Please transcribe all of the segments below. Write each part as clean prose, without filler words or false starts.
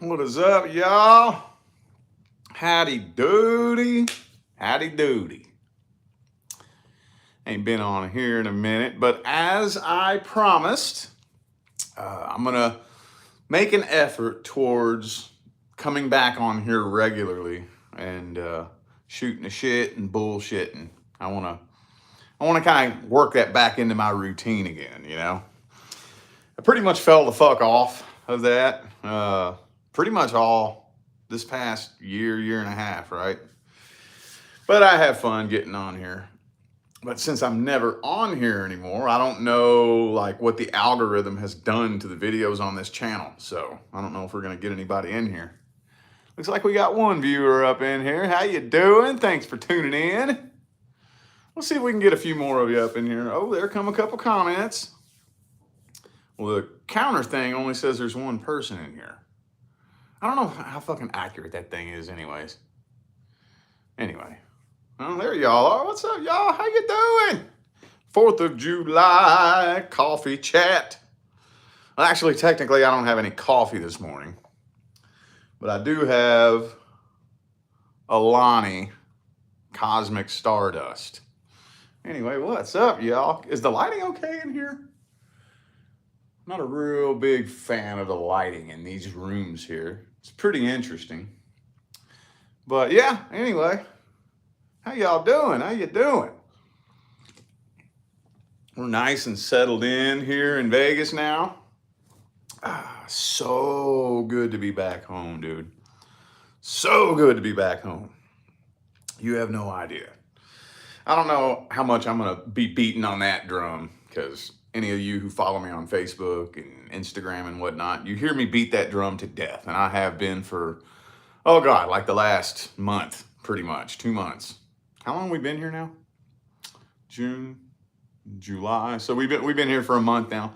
What is up, y'all? Howdy doody. Howdy doody. Ain't been on here in a minute, but as I promised, I'm going to make an effort towards coming back on here regularly and shooting the shit and bullshitting. I want to kind of work that back into my routine again, you know? I pretty much fell the fuck off of that. Pretty much all this past year and a half, right? But I have fun getting on here. But since I'm never on here anymore, I don't know like what the algorithm has done to the videos on this channel. So I don't know if we're gonna get anybody in here. Looks like we got one viewer up in here. How you doing? Thanks for tuning in. We'll see if we can get a few more of you up in here. Oh, there come a couple comments. Well, the counter thing only says there's one person in here. I don't know how fucking accurate that thing is anyways. Anyway. Oh, there y'all are. What's up, y'all? How you doing? 4th of July coffee chat. Well, actually, technically, I don't have any coffee this morning. But I do have Alani Cosmic Stardust. Anyway, what's up, y'all? Is the lighting okay in here? I'm not a real big fan of the lighting in these rooms here. It's pretty interesting. But yeah, anyway. How y'all doing? How you doing? We're nice and settled in here in Vegas now. So good to be back home, dude. So good to be back home. You have no idea. I don't know how much I'm going to be beating on that drum because any of you who follow me on Facebook and Instagram and whatnot, you hear me beat that drum to death. And I have been for, oh God, like the last month, pretty much, 2 months. How long have we been here now? June, July. So we've been here for a month now.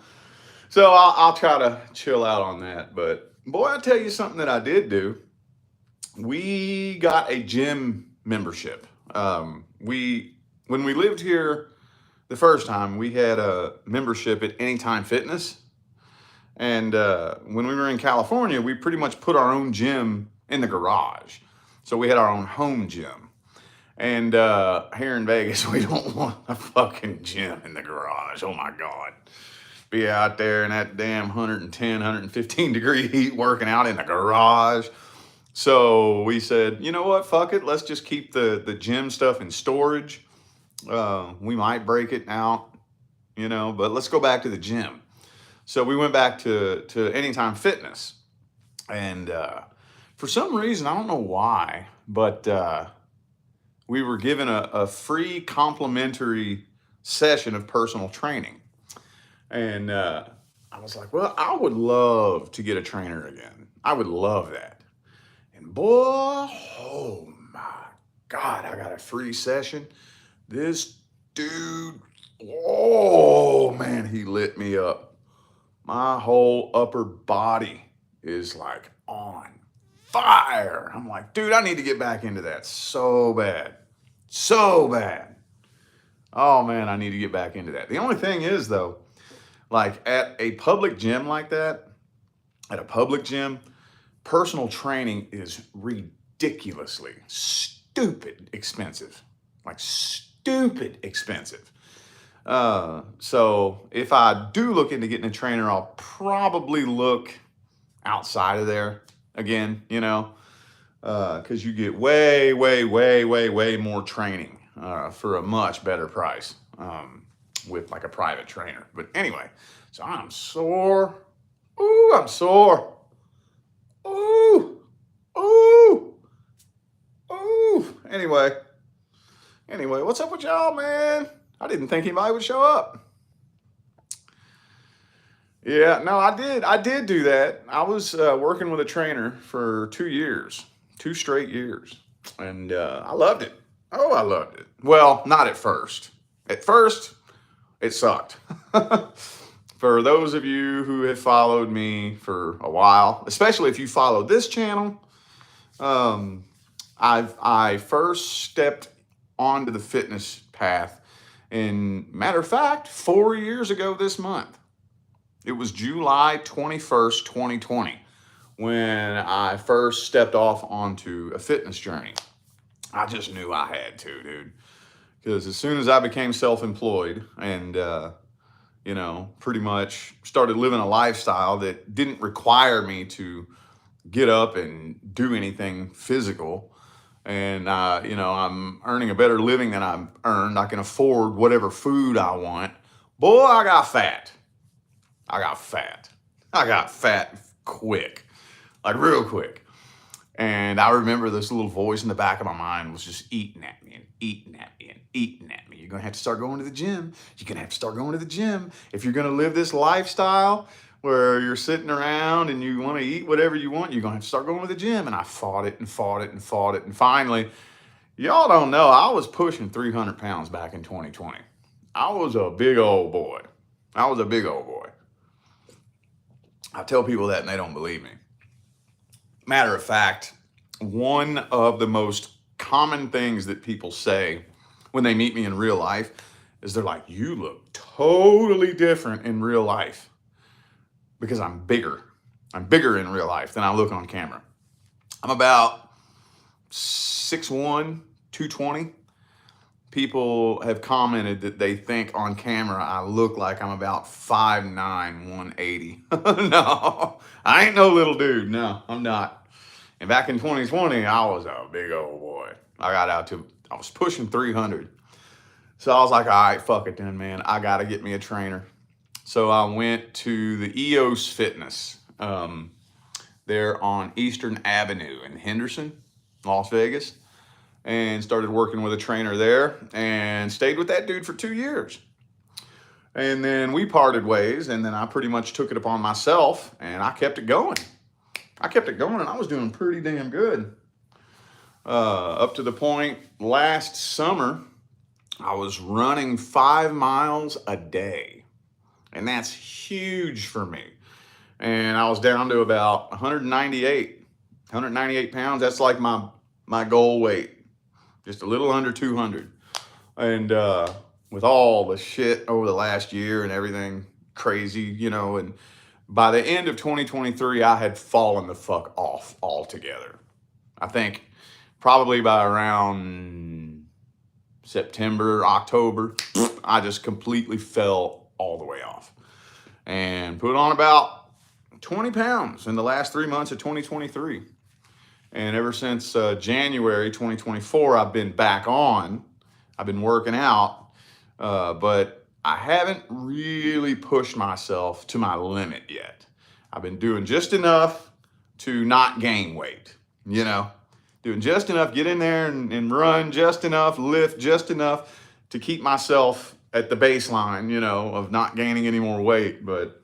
So I'll try to chill out on that. But boy, I'll tell you something that I did do. We got a gym membership. When we lived here the first time, we had a membership at Anytime Fitness. And when we were in California, we pretty much put our own gym in the garage. So we had our own home gym. And here in Vegas, we don't want a fucking gym in the garage. Oh my God. Be out there in that damn 110, 115 degree heat working out in the garage. So we said, you know what? Fuck it. Let's just keep the gym stuff in storage. We might break it out, you know, but let's go back to the gym. So we went back to Anytime Fitness. And for some reason, I don't know why, but we were given a free complimentary session of personal training. And I was like, well, I would love to get a trainer again. I would love that. And boy, oh my God, I got a free session. This dude, oh man, he lit me up. My whole upper body is like on fire. I'm like, dude, I need to get back into that so bad. So bad. Oh man, I need to get back into that. The only thing is though, like at a public gym like that, at a public gym, personal training is ridiculously stupid expensive. Like stupid expensive. So if I do look into getting a trainer, I'll probably look outside of there again, you know, because you get way more training for a much better price with like a private trainer. But anyway, so I'm sore. Ooh, I'm sore. Ooh, ooh, ooh. Anyway, what's up with y'all, man? I didn't think anybody would show up. Yeah, no, I did do that. I was working with a trainer for 2 years, 2 straight years. And I loved it. Oh, I loved it. Well, not at first. At first, it sucked. For those of you who have followed me for a while, especially if you follow this channel, I first stepped onto the fitness path in, matter of fact, 4 years ago this month. It was July 21st, 2020, when I first stepped off onto a fitness journey. I just knew I had to, dude. Because as soon as I became self-employed and, pretty much started living a lifestyle that didn't require me to get up and do anything physical, and I'm earning a better living than I've earned. I can afford whatever food I want. Boy, I got fat. I got fat. I got fat quick, like real quick. And I remember this little voice in the back of my mind was just eating at me and eating at me and eating at me. You're going to have to start going to the gym. You're going to have to start going to the gym. If you're going to live this lifestyle where you're sitting around and you want to eat whatever you want, you're going to have to start going to the gym. And I fought it and fought it and fought it. And finally, y'all don't know, I was pushing 300 pounds back in 2020. I was a big old boy. I was a big old boy. I tell people that and they don't believe me. Matter of fact, one of the most common things that people say when they meet me in real life is they're like, you look totally different in real life, because I'm bigger. I'm bigger in real life than I look on camera. I'm about 6'1", 220. People have commented that they think on camera I look like I'm about 5'9", 180. No, I ain't no little dude. No, I'm not. And back in 2020, I was a big old boy. I was pushing 300. So I was like, all right, fuck it then, man. I got to get me a trainer. So I went to the EOS Fitness. They're on Eastern Avenue in Henderson, Las Vegas, and started working with a trainer there and stayed with that dude for 2 years. And then we parted ways, and then I pretty much took it upon myself, and I kept it going. And I was doing pretty damn good. Up to the point last summer, I was running 5 miles a day. And that's huge for me. And I was down to about 198 pounds. That's like my goal weight. Just a little under 200. And with all the shit over the last year and everything crazy, and by the end of 2023, I had fallen the fuck off altogether. I think probably by around September, October, I just completely fell all the way off and put on about 20 pounds in the last 3 months of 2023. And ever since January 2024, I've been back on. I've been working out, but I haven't really pushed myself to my limit yet. I've been doing just enough to not gain weight, doing just enough, get in there and run just enough, lift just enough to keep myself at the baseline, of not gaining any more weight. But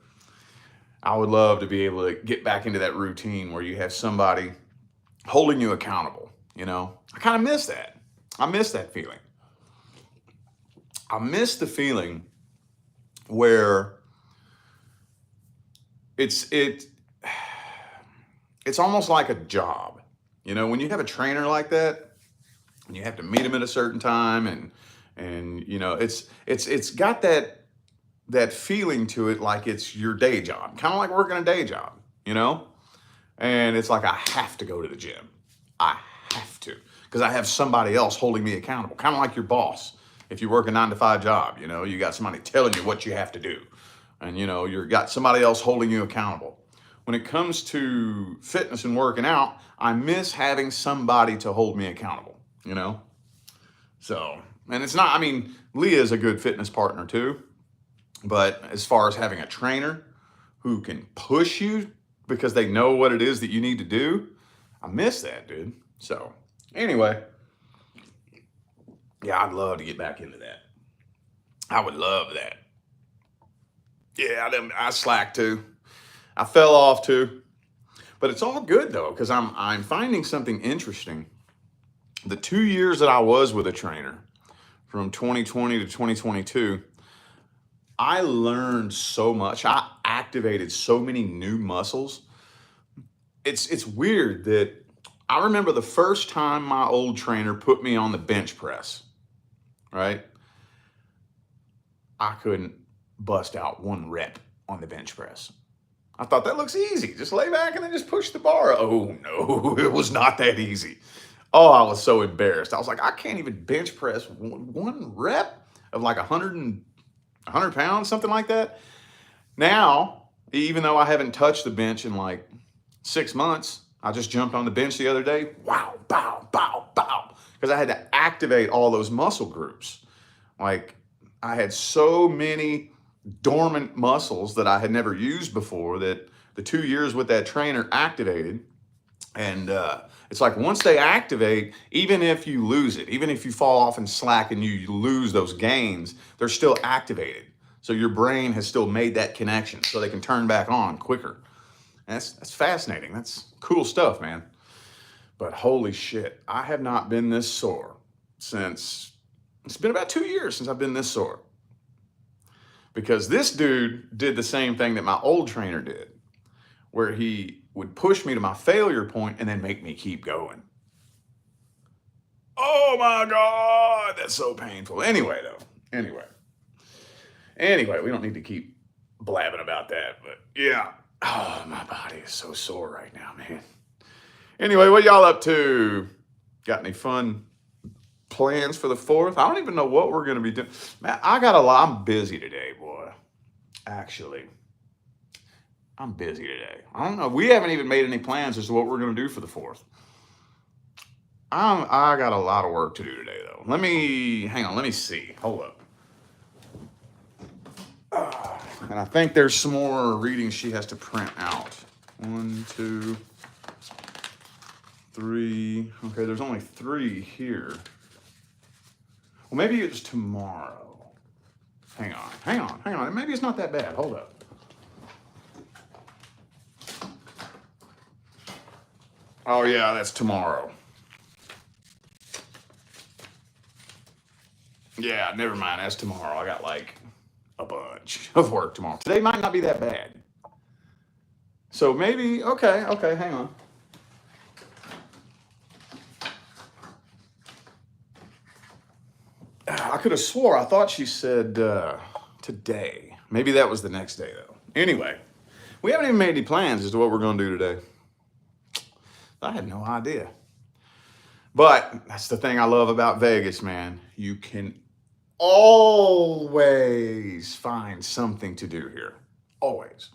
I would love to be able to get back into that routine where you have somebody holding you accountable. I kind of miss that. I miss that feeling. I miss the feeling where it's almost like a job. When you have a trainer like that and you have to meet him at a certain time and it's got that feeling to it, like it's your day job, kind of like working a day job, and it's like I have to go to the gym. I have to, because I have somebody else holding me accountable, kind of like your boss. If you work a 9-to-5 job, you got somebody telling you what you have to do, and you've got somebody else holding you accountable. When it comes to fitness and working out, I miss having somebody to hold me accountable, So, and it's not, Leah is a good fitness partner too, but as far as having a trainer who can push you because they know what it is that you need to do, I miss that, dude. So, anyway, yeah, I'd love to get back into that. I would love that. Yeah, I slacked too. I fell off too. But it's all good though, because I'm finding something interesting. The 2 years that I was with a trainer, from 2020 to 2022, I learned so much. I activated so many new muscles. It's weird that I remember the first time my old trainer put me on the bench press, right? I couldn't bust out one rep on the bench press. I thought that looks easy. Just lay back and then just push the bar. Oh no, it was not that easy. Oh, I was so embarrassed. I was like, I can't even bench press one rep of like 100 pounds, something like that. Now, even though I haven't touched the bench in like 6 months, I just jumped on the bench the other day. Wow, bow, bow, bow. Because I had to activate all those muscle groups. Like, I had so many dormant muscles that I had never used before that the 2 years with that trainer activated. And it's like once they activate, even if you lose it, even if you fall off and slack and you lose those gains, they're still activated. So your brain has still made that connection so they can turn back on quicker. And that's fascinating. That's cool stuff, man. But holy shit, I have not been this sore since, it's been about 2 years since I've been this sore. Because this dude did the same thing that my old trainer did, where he would push me to my failure point and then make me keep going. Oh my God, that's so painful. Anyway, we don't need to keep blabbing about that, but yeah. Oh, my body is so sore right now, man. Anyway, what y'all up to? Got any fun plans for the 4th? I don't even know what we're going to be doing. Man, I got a lot. I'm busy today, boy. Actually, I'm busy today. I don't know. We haven't even made any plans as to what we're going to do for the 4th. I got a lot of work to do today, though. Hang on. Let me see. Hold up. And I think there's some more readings she has to print out. 1, 2, 3. Okay, there's only 3 here. Well, maybe it's tomorrow. Hang on. Maybe it's not that bad. Hold up. Oh, yeah, that's tomorrow. Yeah, never mind. That's tomorrow. I got like a bunch of work tomorrow. Today might not be that bad. So maybe, okay, hang on. I could have swore I thought she said today. Maybe that was the next day, though. Anyway, we haven't even made any plans as to what we're going to do today. I had no idea. But that's the thing I love about Vegas, man. You can always find something to do here. Always.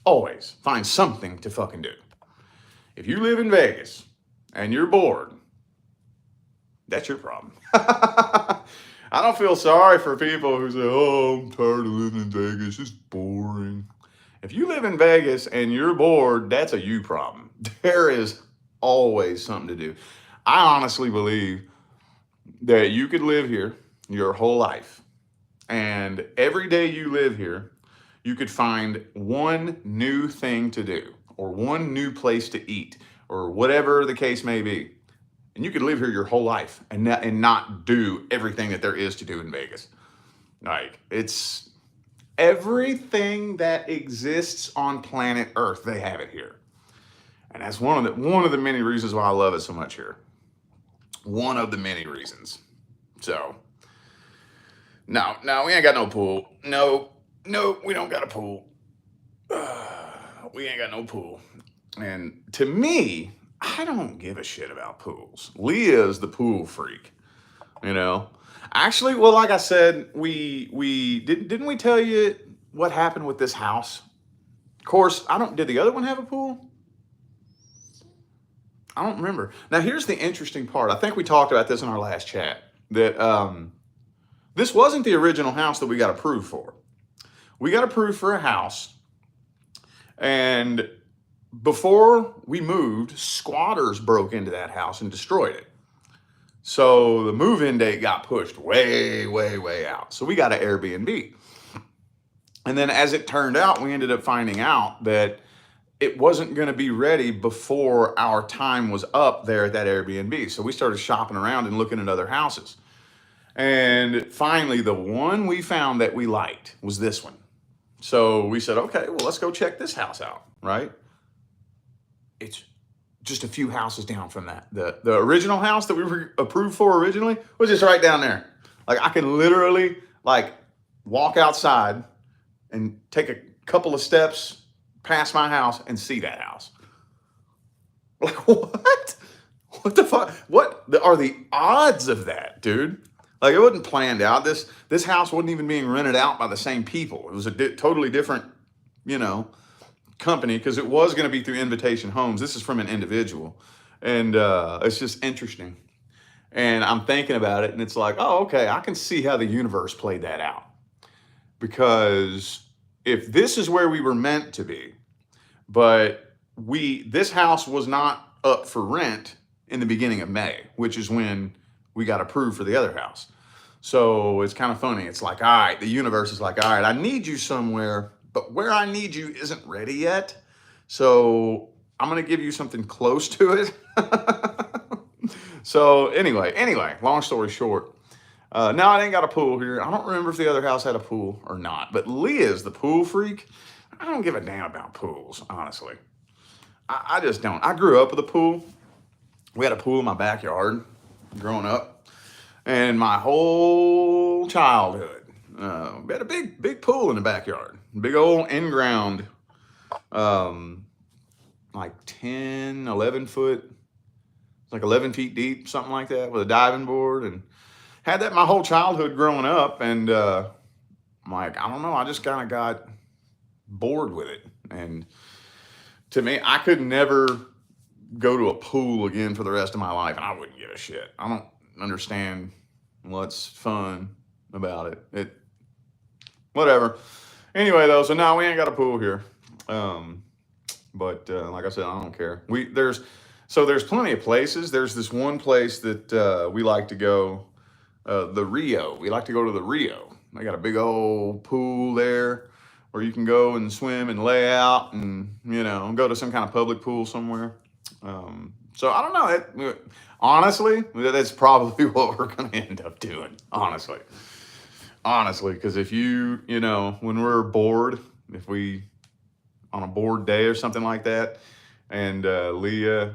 Always find something to fucking do. If you live in Vegas and you're bored, that's your problem. I don't feel sorry for people who say, oh, I'm tired of living in Vegas. It's boring. If you live in Vegas and you're bored, that's a you problem. There is always something to do. I honestly believe that you could live here your whole life, and every day you live here, you could find one new thing to do, or one new place to eat, or whatever the case may be. And you could live here your whole life and not do everything that there is to do in Vegas. Like, it's everything that exists on planet Earth, they have it here. And that's one of the many reasons why I love it so much here. One of the many reasons. So, no, we ain't got no pool. No, we don't got a pool. We ain't got no pool. And to me, I don't give a shit about pools. Leah's the pool freak, you know. Actually, well, like I said, didn't we tell you what happened with this house? Of course, did the other one have a pool? I don't remember. Now, here's the interesting part. I think we talked about this in our last chat, that this wasn't the original house that we got approved for. We got approved for a house, and before we moved, squatters broke into that house and destroyed it. So the move-in date got pushed way, way, way out. So we got an Airbnb. And then as it turned out, we ended up finding out that it wasn't going to be ready before our time was up there at that Airbnb. So we started shopping around and looking at other houses. And finally, the one we found that we liked was this one. So we said, okay, well, let's go check this house out, right? It's just a few houses down from that. The original house that we were approved for originally was just right down there. Like, I can literally like walk outside and take a couple of steps pass my house and see that house. Like, what? What the fuck? What are the odds of that, dude? Like, it wasn't planned out. This house wasn't even being rented out by the same people. It was a totally different, you know, company, because it was going to be through Invitation Homes. This is from an individual, and it's just interesting. And I'm thinking about it, and it's like, oh, okay, I can see how the universe played that out. Because if this is where we were meant to be, but this house was not up for rent in the beginning of May, which is when we got approved for the other house. So it's kind of funny. It's like, all right, the universe is like, all right, I need you somewhere, but where I need you isn't ready yet. So I'm going to give you something close to it. So anyway, long story short, now I ain't got a pool here. I don't remember if the other house had a pool or not, but Leah's the pool freak. I don't give a damn about pools, honestly. I just don't. I grew up with a pool. We had a pool in my backyard growing up, and my whole childhood, we had a big pool in the backyard, big old in-ground, like 10, 11 foot, like 11 feet deep, something like that, with a diving board, and had that my whole childhood growing up. And I'm like, I don't know, I just kind of got bored with it. And to me, I could never go to a pool again for the rest of my life, and I wouldn't give a shit. I don't understand what's fun about it. Whatever. Anyway, though, so now we ain't got a pool here. But like I said, I don't care. There's plenty of places. There's this one place that we like to go, the Rio. We like to go to the Rio. They got a big old pool there where you can go and swim and lay out, and go to some kind of public pool somewhere. So I don't know. Honestly, that's probably what we're going to end up doing. Honestly, because if when we're bored, if we on a bored day or something like that, and Leah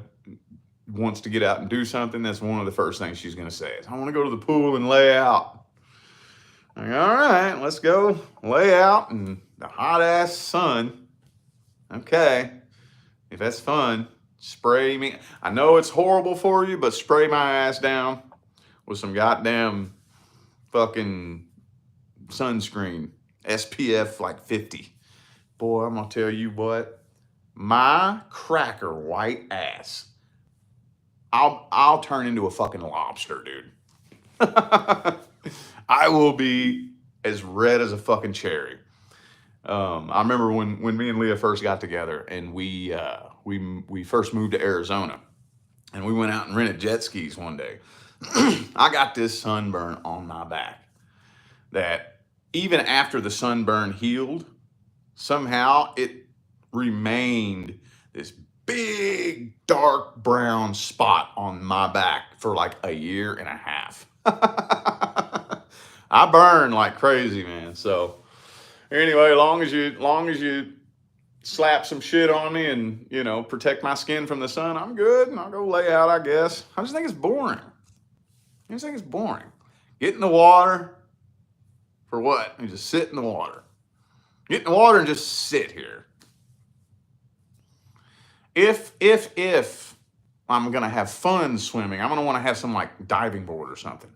wants to get out and do something, that's one of the first things she's going to say is, I want to go to the pool and lay out. Like, all right, let's go lay out in the hot ass sun. Okay, if that's fun, spray me. I know it's horrible for you, but spray my ass down with some goddamn fucking sunscreen, SPF like 50. Boy, I'm gonna tell you what, my cracker white ass, I'll turn into a fucking lobster, dude. I will be as red as a fucking cherry. I remember when me and Leah first got together, and we first moved to Arizona, and we went out and rented jet skis one day. I got this sunburn on my back that even after the sunburn healed, somehow it remained this big dark brown spot on my back for like a year and a half. I burn like crazy, man. So anyway, long as you slap some shit on me and protect my skin from the sun, I'm good, and I'll go lay out, I guess. I just think it's boring. Get in the water for what? You just sit in the water. Get in the water and just sit here. If I'm gonna have fun swimming, I'm gonna want to have some like diving board or something,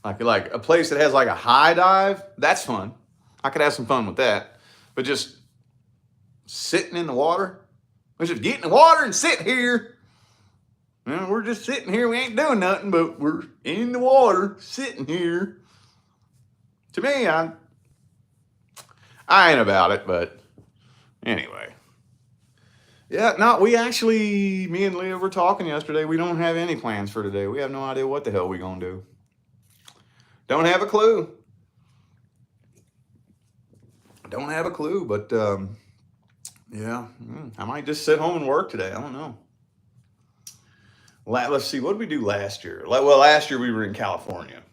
like a place that has like a high dive. That's fun. I could have some fun with that. But just sitting in the water, let's just get in the water and sit here. We're just sitting here. We ain't doing nothing, but we're in the water, sitting here. To me, I ain't about it, but anyway. Yeah, no, me and Leah were talking yesterday. We don't have any plans for today. We have no idea what the hell we're going to do. Don't have a clue. But yeah, I might just sit home and work today. I don't know. Let's see, what did we do last year? Well, last year we were in California.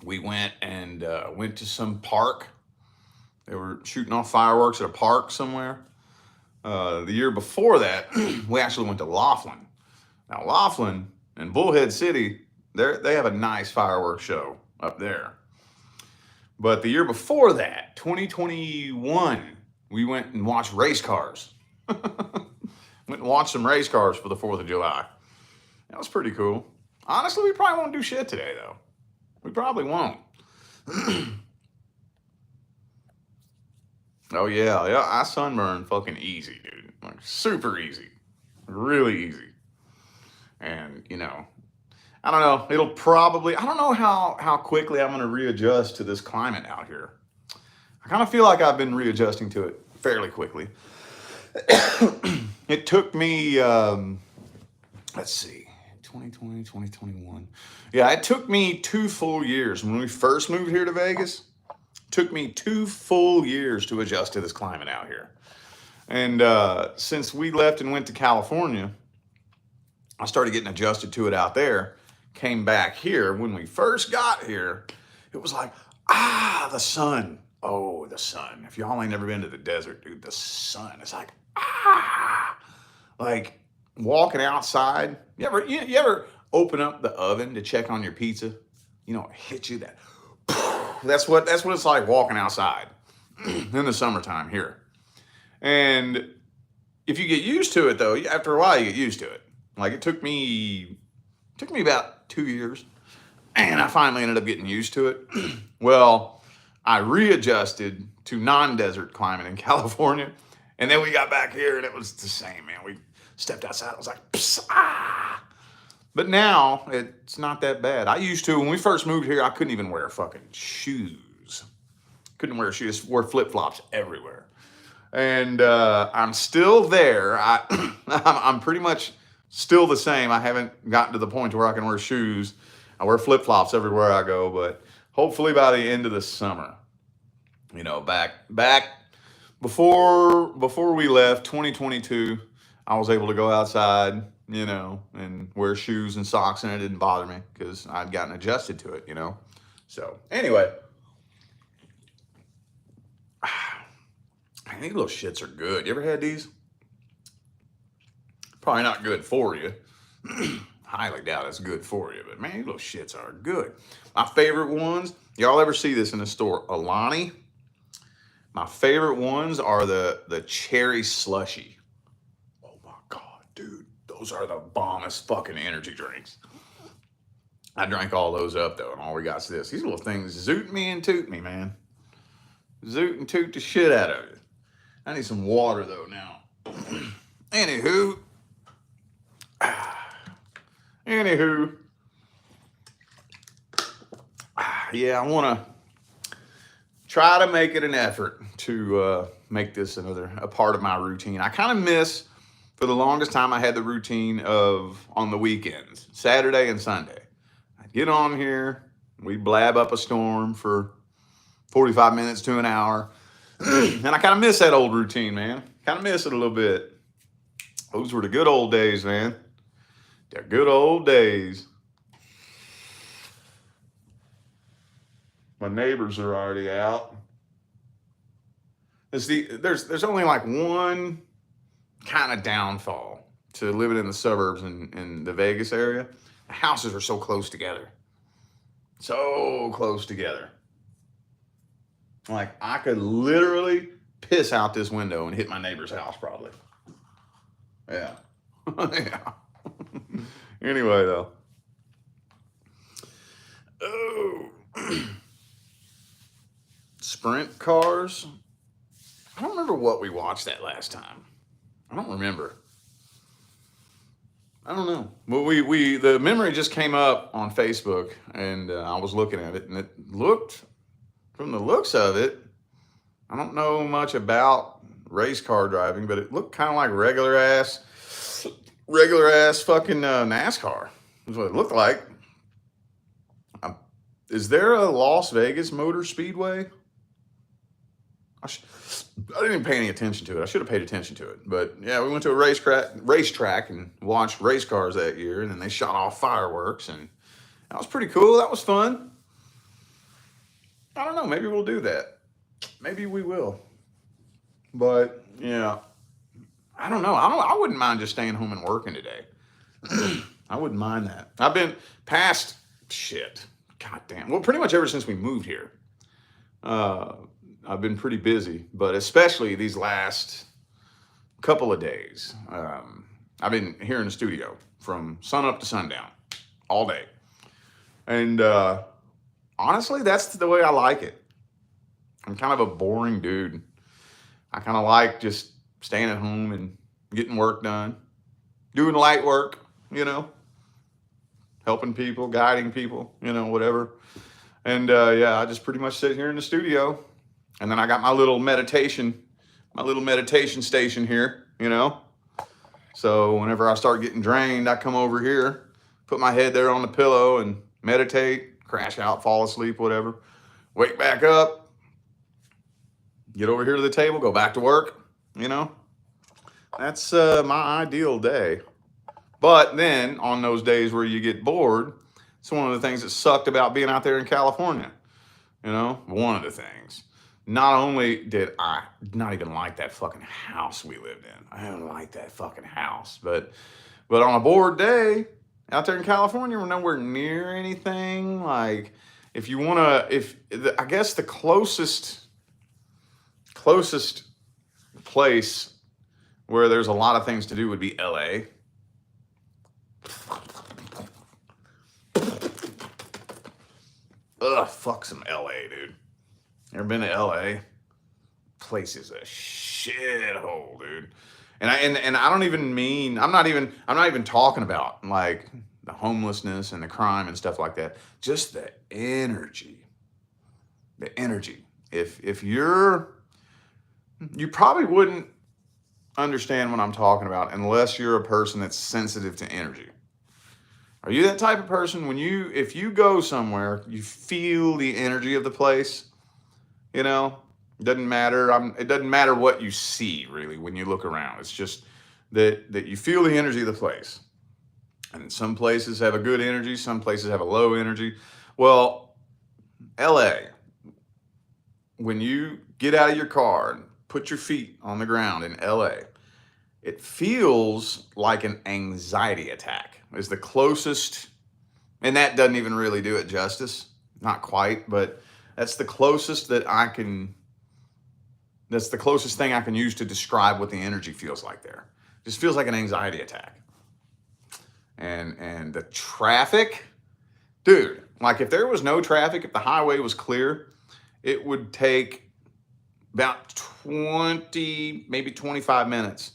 We went to some park. They were shooting off fireworks at a park somewhere. The year before that, we actually went to Laughlin. Now, Laughlin and Bullhead City, they have a nice fireworks show up there. But the year before that, 2021, we went and watched race cars Went and watched some race cars for the 4th of July. That was pretty cool. Honestly, we probably won't do shit today, though. We probably won't. Oh, yeah. I sunburn fucking easy, dude. Like, super easy. Really easy. And, I don't know. It'll probably, I don't know how quickly I'm going to readjust to this climate out here. I kind of feel like I've been readjusting to it fairly quickly. It took me, let's see, 2020, 2021. Yeah, it took me 2 full years. When we first moved here to Vegas, it took me 2 full years to adjust to this climate out here. And since we left and went to California, I started getting adjusted to it out there. Came back here. When we first got here, it was like, the sun. Oh, the sun. If y'all ain't never been to the desert, dude, the sun. It's like, like walking outside. You ever open up the oven to check on your pizza? It hit you that. That's what it's like walking outside in the summertime here. And if you get used to it, though, after a while you get used to it. Like it took me about 2 years, and I finally ended up getting used to it. Well, I readjusted to non-desert climate in California, and then we got back here, and it was the same, man. We stepped outside, it was like, pss, ah. But now, it's not that bad. I used to, when we first moved here, I couldn't even wear fucking shoes. Couldn't wear shoes, wore flip-flops everywhere. And I'm still there. I'm pretty much still the same. I haven't gotten to the point where I can wear shoes. I wear flip-flops everywhere I go, but hopefully by the end of the summer, back before we left, 2022, I was able to go outside, and wear shoes and socks, and it didn't bother me because I'd gotten adjusted to it, So anyway, these little shits are good. You ever had these? Probably not good for you. Highly doubt it's good for you, but man, these little shits are good. My favorite ones, y'all ever see this in the store? Alani. My favorite ones are the cherry slushy. Oh my God, dude. Those are the bombest fucking energy drinks. I drank all those up though, and all we got is this. These little things zoot me and toot me, man. Zoot and toot the shit out of it. I need some water though now. Anywho. Yeah, I want to try to make it an effort to make this a part of my routine. I kind of miss, for the longest time, I had the routine of on the weekends, Saturday and Sunday. I'd get on here, we'd blab up a storm for 45 minutes to an hour, and I kind of miss that old routine, man. Kind of miss it a little bit. Those were the good old days, man. The good old days. My neighbors are already out. There's only like one kind of downfall to living in the suburbs in the Vegas area. The houses are so close together. So close together. Like I could literally piss out this window and hit my neighbor's house probably. Yeah. Yeah. Anyway, though. Oh. Sprint cars. I don't remember what we watched that last time. I don't remember. I don't know. Well, the memory just came up on Facebook, and I was looking at it, and it looked, from the looks of it, I don't know much about race car driving, but it looked kind of like regular ass fucking NASCAR. Is what it looked like. Is there a Las Vegas Motor Speedway? I didn't even pay any attention to it. I should have paid attention to it. But yeah, we went to a racetrack and watched race cars that year, and then they shot off fireworks, and that was pretty cool. That was fun. I don't know. Maybe we'll do that. Maybe we will. But yeah, I don't know. I wouldn't mind just staying home and working today. I wouldn't mind that. I've been past shit. God damn. Well, pretty much ever since we moved here. I've been pretty busy, but especially these last couple of days. I've been here in the studio from sun up to sundown all day. And honestly, that's the way I like it. I'm kind of a boring dude. I kind of like just staying at home and getting work done, doing light work, you know, helping people, guiding people, you know, whatever. And yeah, I just pretty much sit here in the studio. And then I got my little meditation station here, you know. So whenever I start getting drained, I come over here, put my head there on the pillow and meditate, crash out, fall asleep, whatever. Wake back up, get over here to the table, go back to work, you know. That's my ideal day. But then on those days where you get bored, it's one of the things that sucked about being out there in California. You know, one of the things. Not only did I not even like that fucking house we lived in. I didn't like that fucking house. But on a bored day out there in California, we're nowhere near anything. Like if you want to, I guess the closest place where there's a lot of things to do would be LA. Ugh, fuck some LA, dude. Ever been to LA? Place is a shithole, dude. And I don't even mean, I'm not even talking about like the homelessness and the crime and stuff like that. Just the energy. The energy. If you probably wouldn't understand what I'm talking about unless you're a person that's sensitive to energy. Are you that type of person if you go somewhere, you feel the energy of the place? You know, it doesn't matter. It doesn't matter what you see really when you look around. It's just that you feel the energy of the place. And some places have a good energy, some places have a low energy. Well, LA, when you get out of your car and put your feet on the ground in LA, it feels like an anxiety attack. Is the closest, and that doesn't even really do it justice. Not quite, but that's the closest thing I can use to describe what the energy feels like there. It just feels like an anxiety attack. And the traffic, dude, like if there was no traffic, if the highway was clear, it would take about 20, maybe 25 minutes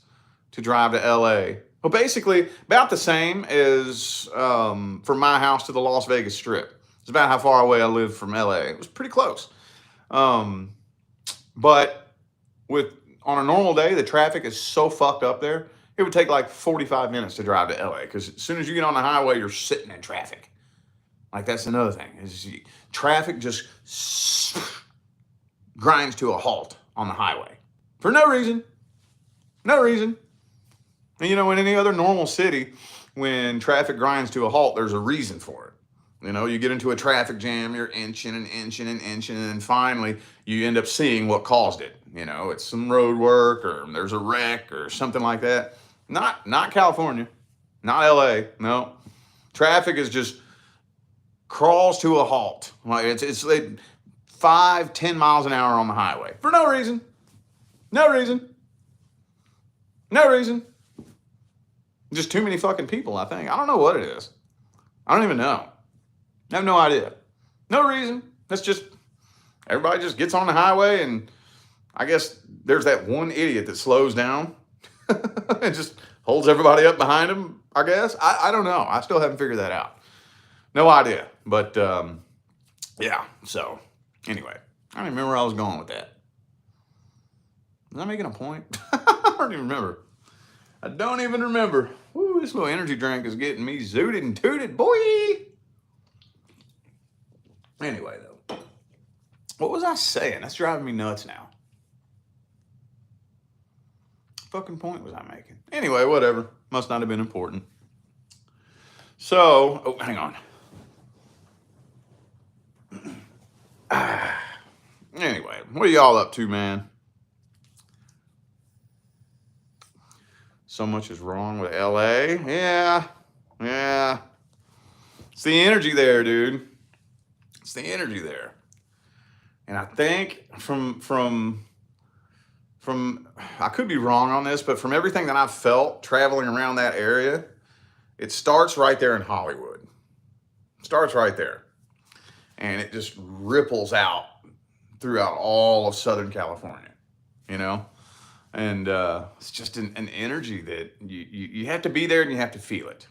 to drive to LA. Well, basically about the same as from my house to the Las Vegas Strip. It's about how far away I live from LA. It was pretty close. But on a normal day, the traffic is so fucked up there, it would take like 45 minutes to drive to LA. Because as soon as you get on the highway, you're sitting in traffic. Like that's another thing. Traffic just grinds to a halt on the highway. For no reason. No reason. And you know, in any other normal city, when traffic grinds to a halt, there's a reason for it. You know, you get into a traffic jam, you're inching and inching and inching, and then finally you end up seeing what caused it. You know, it's some road work or there's a wreck or something like that. Not California, not LA, no. Traffic is just crawls to a halt. Like it's like 5-10 miles an hour on the highway for no reason. No reason. No reason. Just too many fucking people, I think. I don't know what it is. I don't even know. I have no idea. No reason. That's just, everybody just gets on the highway, and I guess there's that one idiot that slows down and just holds everybody up behind him, I guess. I don't know. I still haven't figured that out. No idea. But yeah, so anyway, I don't even remember where I was going with that. Was I making a point? I don't even remember. I don't even remember. Woo, this little energy drink is getting me zooted and tooted, boy. Anyway, though, what was I saying? That's driving me nuts now. What fucking point was I making? Anyway, whatever. Must not have been important. So, oh, hang on. Anyway, what are y'all up to, man? So much is wrong with LA. Yeah. It's the energy there, dude. It's the energy there. And I think from I could be wrong on this, but from everything that I've felt traveling around that area, it starts right there in Hollywood. It starts right there. And it just ripples out throughout all of Southern California, you know? And it's just an energy that you have to be there and you have to feel it.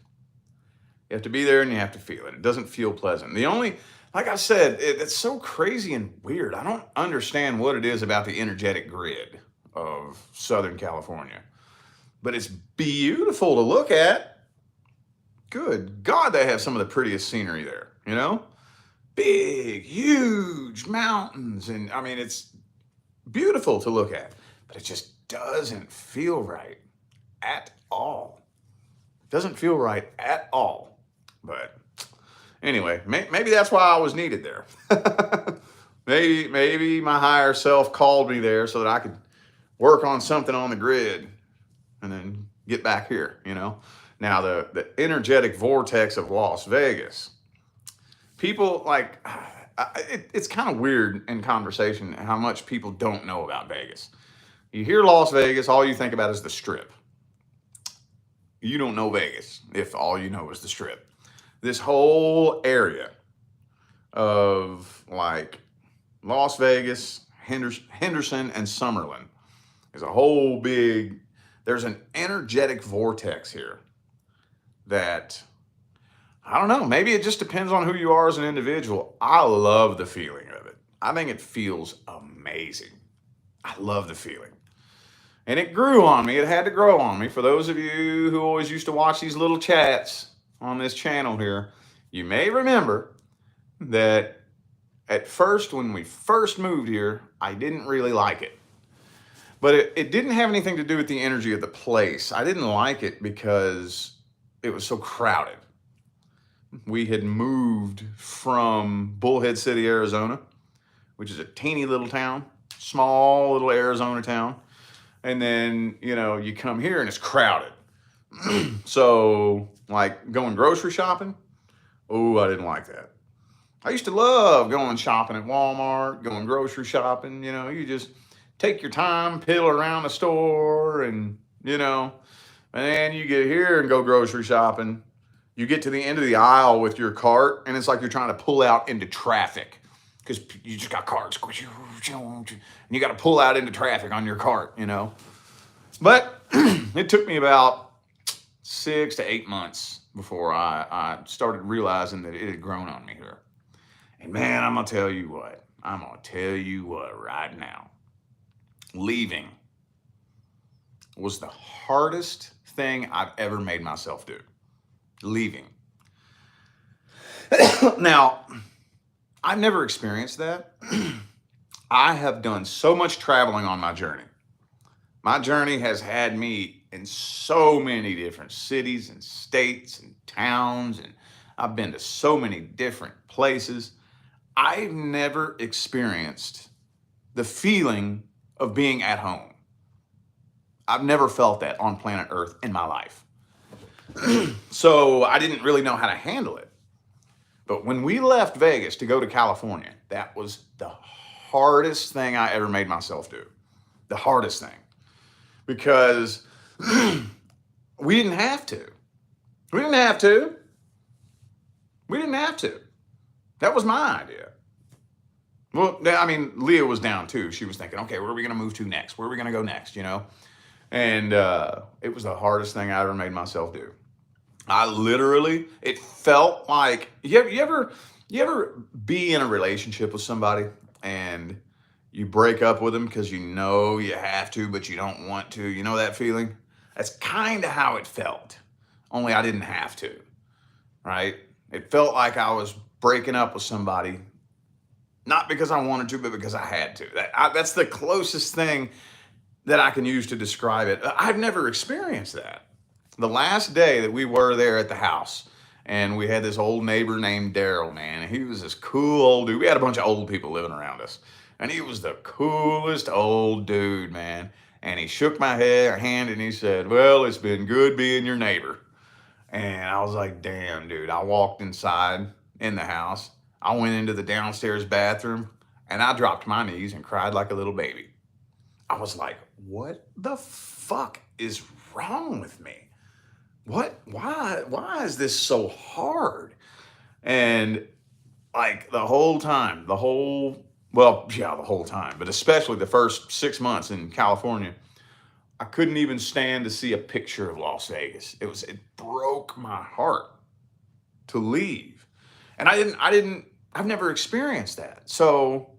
You have to be there and you have to feel it. It doesn't feel pleasant. Like I said, it's so crazy and weird. I don't understand what it is about the energetic grid of Southern California, but it's beautiful to look at. Good God, they have some of the prettiest scenery there, you know? Big, huge mountains. And I mean, it's beautiful to look at, but it just doesn't feel right at all. It doesn't feel right at all. But anyway, maybe that's why I was needed there. maybe my higher self called me there so that I could work on something on the grid and then get back here, you know? Now, the energetic vortex of Las Vegas, people like, it's kind of weird in conversation how much people don't know about Vegas. You hear Las Vegas, all you think about is the Strip. You don't know Vegas if all you know is the Strip. This whole area of like Las Vegas, Henderson, and Summerlin is a whole big, there's an energetic vortex here that, I don't know, maybe it just depends on who you are as an individual. I love the feeling of it. I think it feels amazing. I love the feeling. And it grew on me. It had to grow on me. For those of you who always used to watch these little chats on this channel here, you may remember that at first, when we first moved here, I didn't really like it. But it didn't have anything to do with the energy of the place. I didn't like it because it was so crowded. We had moved from Bullhead City, Arizona, which is a teeny little town, small little Arizona town. And then, you know, you come here and it's crowded. So, like going grocery shopping, oh, I didn't like that. I used to love going shopping at Walmart, going grocery shopping. You know, you just take your time, piddle around the store, and, you know, and then you get here and go grocery shopping. You get to the end of the aisle with your cart, and it's like you're trying to pull out into traffic because you just got carts, and you got to pull out into traffic on your cart, you know. But it took me about 6 to 8 months before I started realizing that it had grown on me here. And man, I'm going to tell you what right now. Leaving was the hardest thing I've ever made myself do. Leaving. Now, I've never experienced that. I have done so much traveling on my journey. My journey has had me in so many different cities and states and towns, and I've been to so many different places. I've never experienced the feeling of being at home. I've never felt that on planet Earth in my life. So I didn't really know how to handle it. But when we left Vegas to go to California, that was the hardest thing I ever made myself do. The hardest thing. Because we didn't have to. We didn't have to. We didn't have to. That was my idea. Well, I mean, Leah was down too. She was thinking, okay, where are we going to move to next? Where are we going to go next, you know? And it was the hardest thing I ever made myself do. It felt like, you ever be in a relationship with somebody and you break up with them because you know you have to, but you don't want to? You know that feeling? That's kind of how it felt, only I didn't have to, right? It felt like I was breaking up with somebody, not because I wanted to, but because I had to. That's the closest thing that I can use to describe it. I've never experienced that. The last day that we were there at the house, and we had this old neighbor named Daryl, man. He was this cool old dude. We had a bunch of old people living around us, and he was the coolest old dude, man. And he shook my hand and he said, well, it's been good being your neighbor. And I was like, damn, dude. I walked inside in the house. I went into the downstairs bathroom and I dropped my knees and cried like a little baby. I was like, what the fuck is wrong with me? Why is this so hard? And like the whole time, but especially the first 6 months in California, I couldn't even stand to see a picture of Las Vegas. It broke my heart to leave. And I've never experienced that. So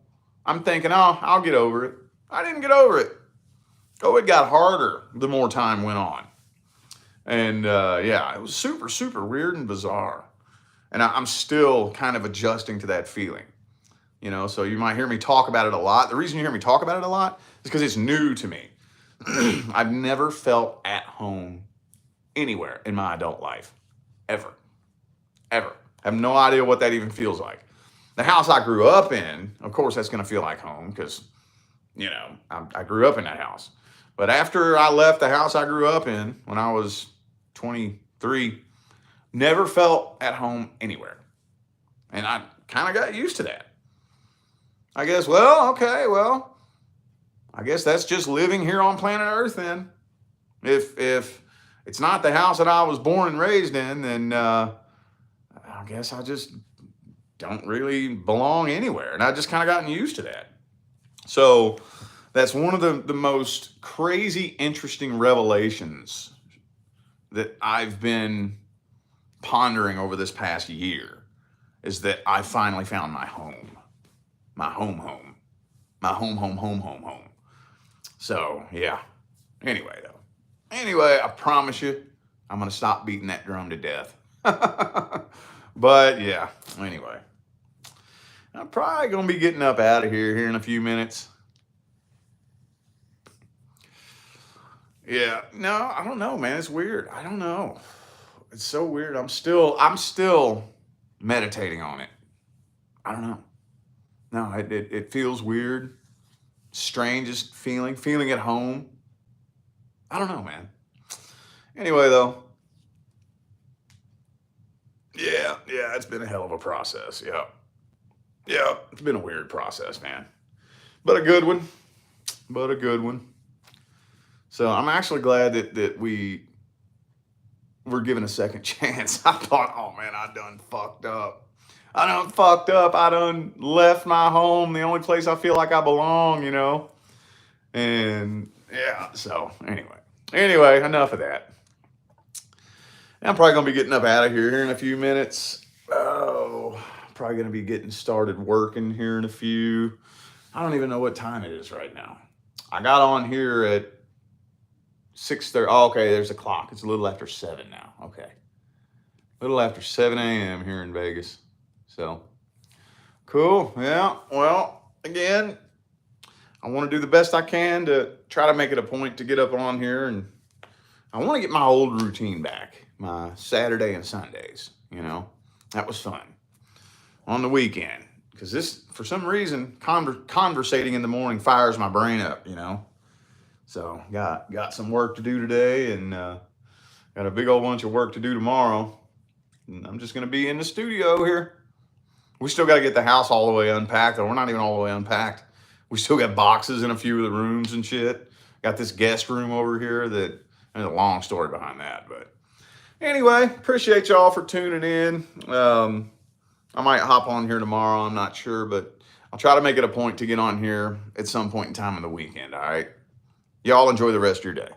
I'm thinking, oh, I'll get over it. I didn't get over it. Oh, it got harder the more time went on. And yeah, it was super, super weird and bizarre. And I'm still kind of adjusting to that feeling. So you might hear me talk about it a lot. The reason you hear me talk about it a lot is because it's new to me. I've never felt at home anywhere in my adult life, ever. Ever. I have no idea what that even feels like. The house I grew up in, of course, that's going to feel like home because, I grew up in that house. But after I left the house I grew up in when I was 23, never felt at home anywhere. And I kind of got used to that. I guess, I guess that's just living here on planet Earth then. If it's not the house that I was born and raised in, then I guess I just don't really belong anywhere. And I just kind of gotten used to that. So that's one of the most crazy, interesting revelations that I've been pondering over this past year is that I finally found my home. My home. My home. So, yeah. Anyway, I promise you, I'm going to stop beating that drum to death. But, yeah, anyway. I'm probably going to be getting up out of here in a few minutes. Yeah, no, I don't know, man. It's weird. I don't know. It's so weird. I'm still meditating on it. I don't know. No, it feels weird. Strangest feeling at home. I don't know, man. Anyway, though. Yeah, it's been a hell of a process. Yeah, it's been a weird process, man. But a good one. So I'm actually glad that we were given a second chance. I thought, oh man, I done fucked up. I done left my home, the only place I feel like I belong, And yeah, so anyway, enough of that. I'm probably gonna be getting up out of here in a few minutes. Oh, probably gonna be getting started working here in a few. I don't even know what time it is right now. I got on here at 6:30. Oh, okay, there's a clock. It's a little after 7 now. Okay. A little after 7 a.m. here in Vegas. So, cool. Yeah, well, again, I want to do the best I can to try to make it a point to get up on here. And I want to get my old routine back, my Saturday and Sundays. That was fun. On the weekend. Because this, for some reason, conversating in the morning fires my brain up, So got some work to do today, and got a big old bunch of work to do tomorrow. And I'm just going to be in the studio here. We still got to get the house all the way unpacked, or we're not even all the way unpacked. We still got boxes in a few of the rooms and shit. Got this guest room over here there's a long story behind that. But anyway, appreciate y'all for tuning in. I might hop on here tomorrow. I'm not sure, but I'll try to make it a point to get on here at some point in time in the weekend. All right. Y'all enjoy the rest of your day.